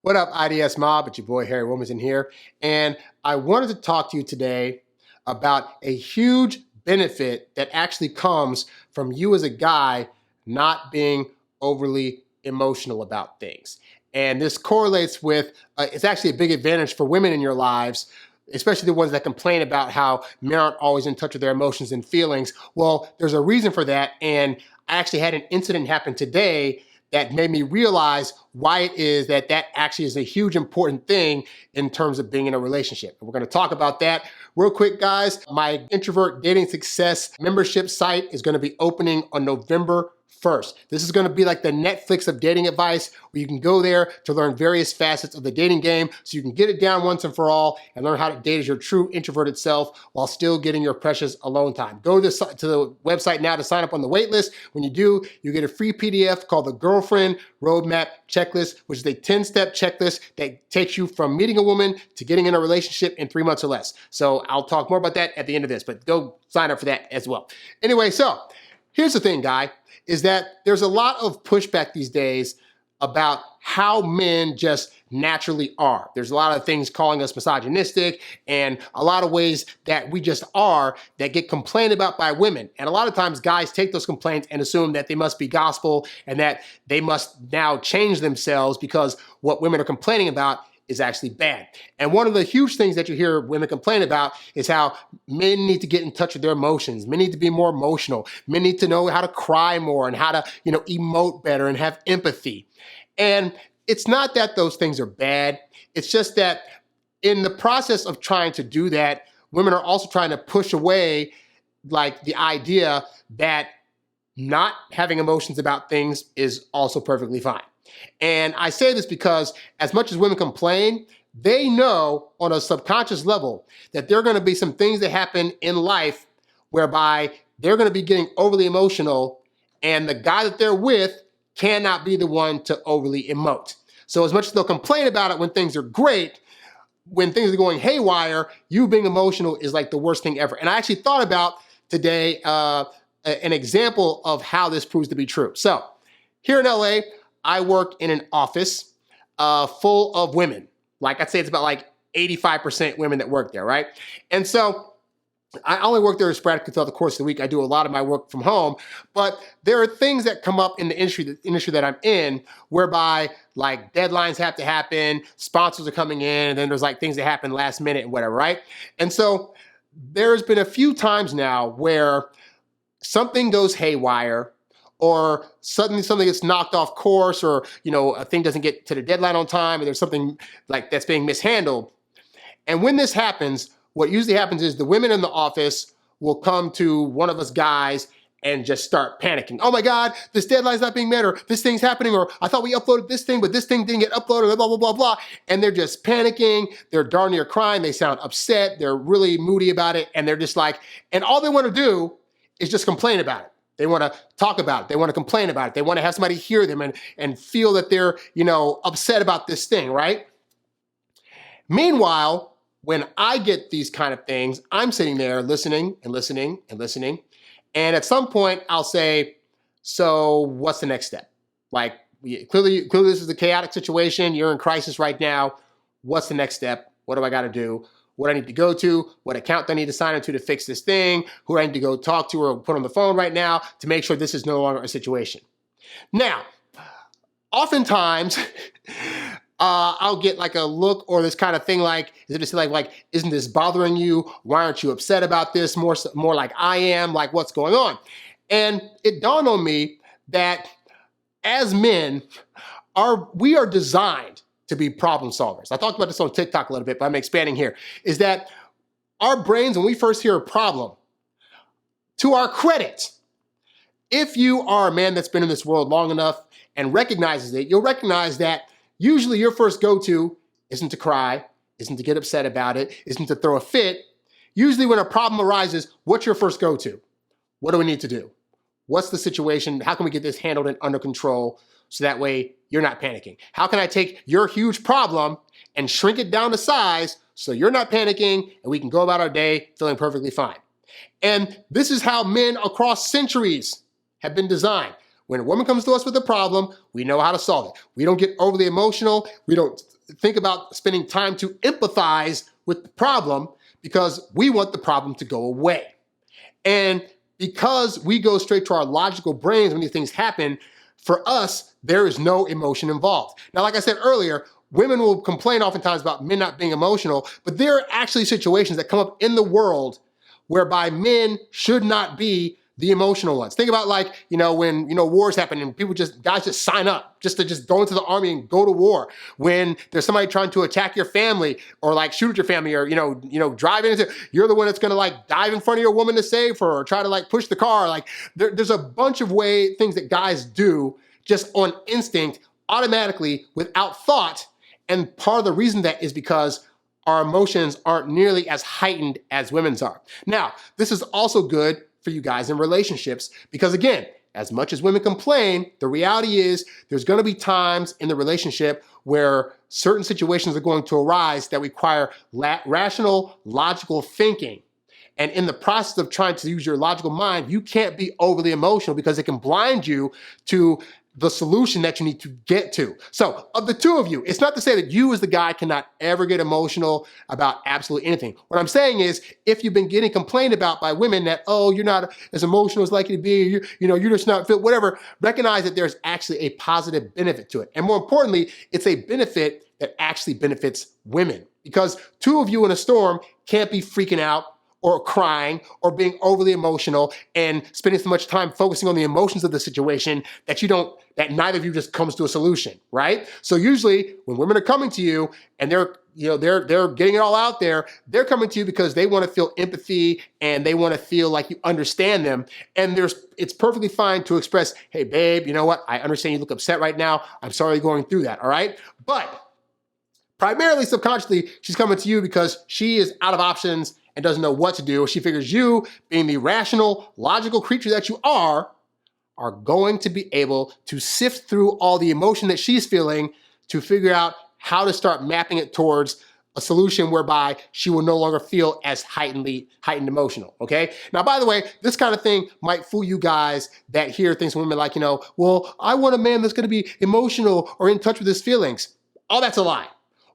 What up, IDS Mob? It's your boy Harry Wilmington here. And I wanted to talk to you today about a huge benefit that actually comes from you as a guy not being overly emotional about things. And this correlates with, it's actually a big advantage for women in your lives, especially the ones that complain about how men aren't always in touch with their emotions and feelings. Well, there's a reason for that. And I actually had an incident happen today that made me realize why it is that actually is a huge important thing in terms of being in a relationship. And we're going to talk about that real quick, guys. My introvert dating success membership site is going to be opening on November 1st. This is going to be like the Netflix of dating advice, where you can go there to learn various facets of the dating game so you can get it down once and for all and learn how to date as your true introverted self while still getting your precious alone time. Go to the website now to sign up on the wait list. When you do, you get a free PDF called the Girlfriend Roadmap Checklist, which is a 10-step checklist that takes you from meeting a woman to getting in a relationship in 3 months or less. So I'll talk more about that at the end of this, but go sign up for that as well. Anyway, so here's the thing, guy, is that there's a lot of pushback these days about how men just naturally are. There's a lot of things calling us misogynistic and a lot of ways that we just are that get complained about by women. And a lot of times guys take those complaints and assume that they must be gospel and that they must now change themselves because what women are complaining about is actually bad. And one of the huge things that you hear women complain about is how men need to get in touch with their emotions. Men need to be more emotional. Men need to know how to cry more and how to, emote better and have empathy. And it's not that those things are bad. It's just that in the process of trying to do that, women are also trying to push away like the idea that not having emotions about things is also perfectly fine. And I say this because as much as women complain, they know on a subconscious level that there are going to be some things that happen in life whereby they're going to be getting overly emotional and the guy that they're with cannot be the one to overly emote. So as much as they'll complain about it when things are great, when things are going haywire, you being emotional is like the worst thing ever. And I actually thought about today an example of how this proves to be true. So here in LA, I work in an office full of women. Like I'd say it's about like 85% women that work there, right? And so I only work there sporadically throughout the course of the week. I do a lot of my work from home, but there are things that come up in the industry that I'm in whereby like deadlines have to happen, sponsors are coming in, and then there's like things that happen last minute and whatever, right? And so there's been a few times now where something goes haywire, or suddenly something gets knocked off course, or a thing doesn't get to the deadline on time, and there's something like that's being mishandled. And when this happens, what usually happens is the women in the office will come to one of us guys and just start panicking. Oh my God, this deadline's not being met, or this thing's happening, or I thought we uploaded this thing, but this thing didn't get uploaded, blah, blah, blah, blah. And they're just panicking. They're darn near crying. They sound upset. They're really moody about it. And they're just like, and all they want to do is just complain about it. They want to talk about it. They want to complain about it. They want to have somebody hear them and feel that they're, upset about this thing, right? Meanwhile, when I get these kind of things, I'm sitting there listening and listening and listening. And at some point I'll say, so what's the next step? Like clearly this is a chaotic situation. You're in crisis right now. What's the next step? What do I got to do? What I need to go to, what account I need to sign into to fix this thing, who I need to go talk to or put on the phone right now to make sure this is no longer a situation. Now, oftentimes, I'll get like a look or this kind of thing like, isn't this bothering you? Why aren't you upset about this? More like I am, like what's going on? And it dawned on me that as men, we are designed to be problem solvers. I talked about this on TikTok a little bit, but I'm expanding here, is that our brains, when we first hear a problem, to our credit, if you are a man that's been in this world long enough and recognizes it, you'll recognize that usually your first go-to isn't to cry, isn't to get upset about it, isn't to throw a fit. Usually when a problem arises, what's your first go-to? What do we need to do? What's the situation? How can we get this handled and under control so that way you're not panicking? How can I take your huge problem and shrink it down to size so you're not panicking and we can go about our day feeling perfectly fine? And this is how men across centuries have been designed. When a woman comes to us with a problem, we know how to solve it. We don't get overly emotional. We don't think about spending time to empathize with the problem because we want the problem to go away. And because we go straight to our logical brains when these things happen, for us, there is no emotion involved. Now, like I said earlier, women will complain oftentimes about men not being emotional, but there are actually situations that come up in the world whereby men should not be the emotional ones. Think about when, wars happen and guys just sign up just to go into the army and go to war. When there's somebody trying to attack your family or shoot at your family or, drive into, you're the one that's gonna dive in front of your woman to save her or try to push the car. There's a bunch of things that guys do just on instinct, automatically, without thought. And part of the reason that is because our emotions aren't nearly as heightened as women's are. Now, this is also good for you guys in relationships because, again, as much as women complain, the reality is there's going to be times in the relationship where certain situations are going to arise that require rational, logical thinking. And in the process of trying to use your logical mind, you can't be overly emotional because it can blind you to the solution that you need to get to. So of the two of you, it's not to say that you as the guy cannot ever get emotional about absolutely anything. What I'm saying is if you've been getting complained about by women that, oh, you're not as emotional as likely to be, you're just not fit, whatever, recognize that there's actually a positive benefit to it. And more importantly, it's a benefit that actually benefits women because two of you in a storm can't be freaking out or crying or being overly emotional and spending so much time focusing on the emotions of the situation that neither of you just comes to a solution, right? So usually when women are coming to you and they're getting it all out there, they're coming to you because they want to feel empathy and they want to feel like you understand them. And it's perfectly fine to express, hey babe, you know what? I understand you look upset right now. I'm sorry you're going through that, all right? But primarily subconsciously, she's coming to you because she is out of options and doesn't know what to do. She figures you, being the rational, logical creature that you are going to be able to sift through all the emotion that she's feeling to figure out how to start mapping it towards a solution whereby she will no longer feel as heightened emotional, okay? Now, by the way, this kind of thing might fool you guys that hear things from women like, well, I want a man that's gonna be emotional or in touch with his feelings. All that's a lie.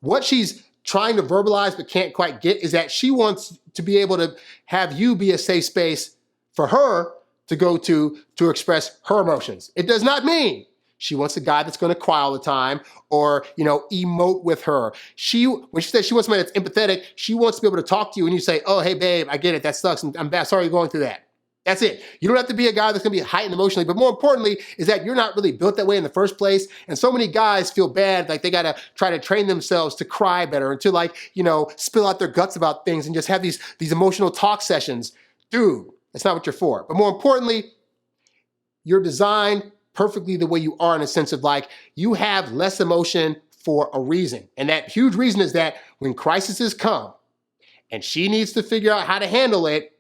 What she's trying to verbalize but can't quite get is that she wants to be able to have you be a safe space for her to go to express her emotions. It does not mean she wants a guy that's going to cry all the time or, emote with her. When she says she wants somebody that's empathetic, she wants to be able to talk to you and you say, oh, hey, babe, I get it. That sucks. I'm bad. Sorry you're going through that. That's it. You don't have to be a guy that's going to be heightened emotionally, but more importantly is that you're not really built that way in the first place. And so many guys feel bad, like they got to try to train themselves to cry better and to spill out their guts about things and just have these emotional talk sessions. Dude, that's not what you're for. But more importantly, you're designed perfectly the way you are in a sense of you have less emotion for a reason. And that huge reason is that when crises come and she needs to figure out how to handle it,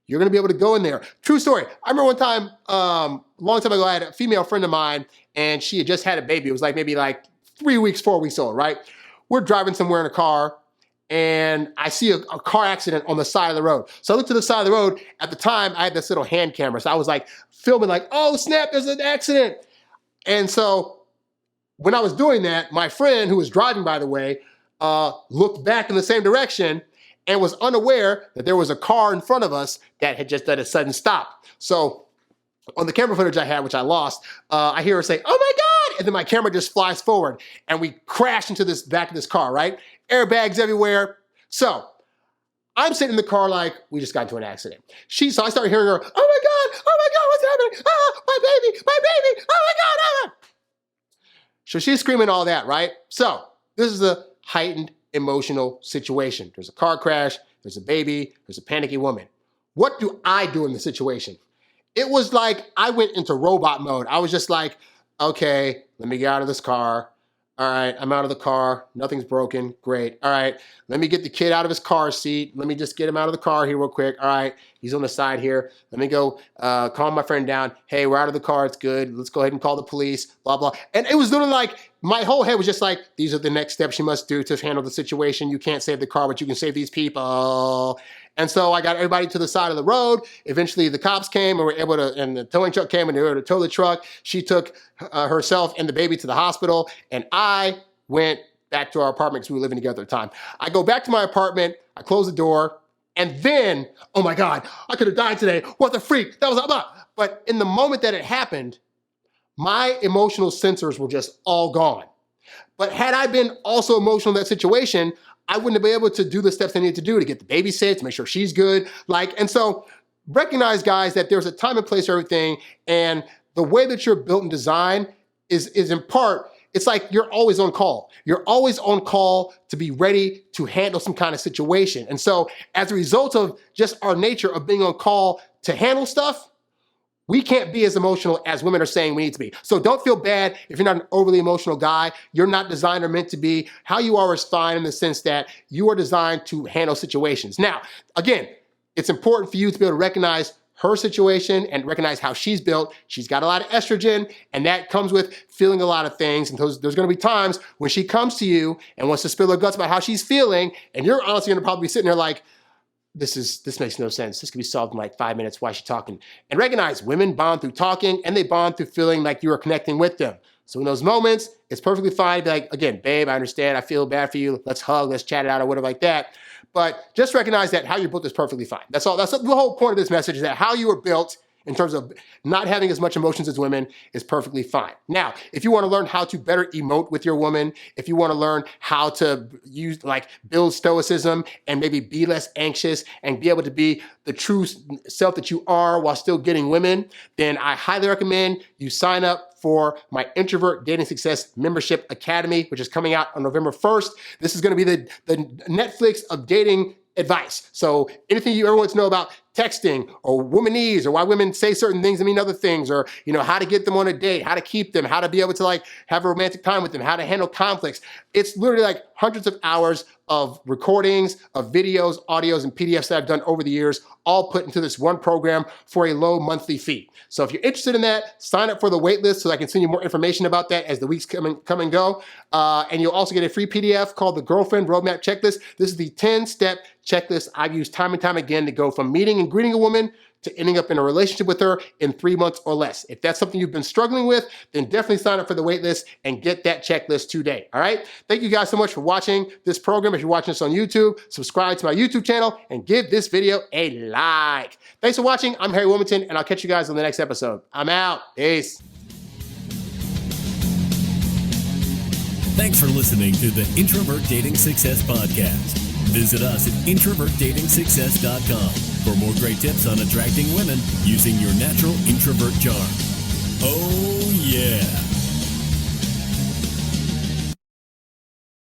you're going to be able to go in there. True story. I remember one time, a long time ago, I had a female friend of mine and she had just had a baby. It was maybe 3 weeks, 4 weeks old, right? We're driving somewhere in a car and I see a car accident on the side of the road. So I looked to the side of the road. At the time, I had this little hand camera. So I was filming oh snap, there's an accident. And so when I was doing that, my friend who was driving, by the way, looked back in the same direction and was unaware that there was a car in front of us that had just done a sudden stop. So on the camera footage I had, which I lost, I hear her say, oh my God, and then my camera just flies forward and we crash into this back of this car, right? Airbags everywhere. So I'm sitting in the car we just got into an accident. So I started hearing her, oh my God, what's happening? Ah, my baby, oh my God, ah. So she's screaming all that, right? So this is a heightened emotional situation. There's a car crash, there's a baby, there's a panicky woman. What do I do in the situation? It was I went into robot mode. I was just okay, let me get out of this car. All right, I'm out of the car. Nothing's broken. Great. All right, let me get the kid out of his car seat. Let me just get him out of the car here real quick. All right, he's on the side here. Let me go calm my friend down. Hey, we're out of the car. It's good. Let's go ahead and call the police, blah, blah. And it was literally my whole head was just like, these are the next steps you must do to handle the situation. You can't save the car, but you can save these people. And so I got everybody to the side of the road. Eventually the cops came and were able to, and the towing truck came and they were able to tow the truck. She took herself and the baby to the hospital, and I went back to our apartment because we were living together at the time. I go back to my apartment, I close the door, and then, oh my God, I could have died today. What the freak? That was about. But in the moment that it happened, my emotional sensors were just all gone. But had I been also emotional in that situation, I wouldn't have been able to do the steps I needed to do to get the baby safe, to make sure she's good. And so recognize, guys, that there's a time and place for everything. And the way that you're built and designed is in part, it's like you're always on call. You're always on call to be ready to handle some kind of situation. And so as a result of just our nature of being on call to handle stuff, we can't be as emotional as women are saying we need to be. So don't feel bad if you're not an overly emotional guy. You're not designed or meant to be. How you are is fine in the sense that you are designed to handle situations. Now, again, it's important for you to be able to recognize her situation and recognize how she's built. She's got a lot of estrogen, and that comes with feeling a lot of things. And there's going to be times when she comes to you and wants to spill her guts about how she's feeling, and you're honestly going to probably be sitting there like, this makes no sense. This can be solved in like 5 minutes. Why is she talking? And recognize women bond through talking, and they bond through feeling like you are connecting with them. So in those moments, it's perfectly fine to be like, again, babe, I understand. I feel bad for you. Let's hug, let's chat it out or whatever like that. But just recognize that how you're built is perfectly fine. That's all. That's the whole point of this message, is that how you are built in terms of not having as much emotions as women is perfectly fine. Now, if you want to learn how to better emote with your woman, if you want to learn how to build stoicism and maybe be less anxious and be able to be the true self that you are while still getting women, then I highly recommend you sign up for my Introvert Dating Success Membership Academy, which is coming out on November 1st. This is going to be the Netflix of dating advice. So anything you ever want to know about texting or womanese or why women say certain things and mean other things, or, how to get them on a date, how to keep them, how to be able to have a romantic time with them, how to handle conflicts. It's literally hundreds of hours of recordings, of videos, audios, and PDFs that I've done over the years, all put into this one program for a low monthly fee. So if you're interested in that, sign up for the wait list so I can send you more information about that as the weeks come and go. And you'll also get a free PDF called the Girlfriend Roadmap Checklist. This is the 10-step checklist I've used time and time again to go from meeting and greeting a woman to ending up in a relationship with her in 3 months or less. If that's something you've been struggling with, then definitely sign up for the wait list and get that checklist today, all right? Thank you guys so much for watching this program. If you're watching this on YouTube, subscribe to my YouTube channel and give this video a like. Thanks for watching. I'm Harry Wilmington, and I'll catch you guys on the next episode. I'm out. Peace. Thanks for listening to the Introvert Dating Success Podcast. Visit us at introvertdatingsuccess.com for more great tips on attracting women using your natural introvert charm. Oh, yeah.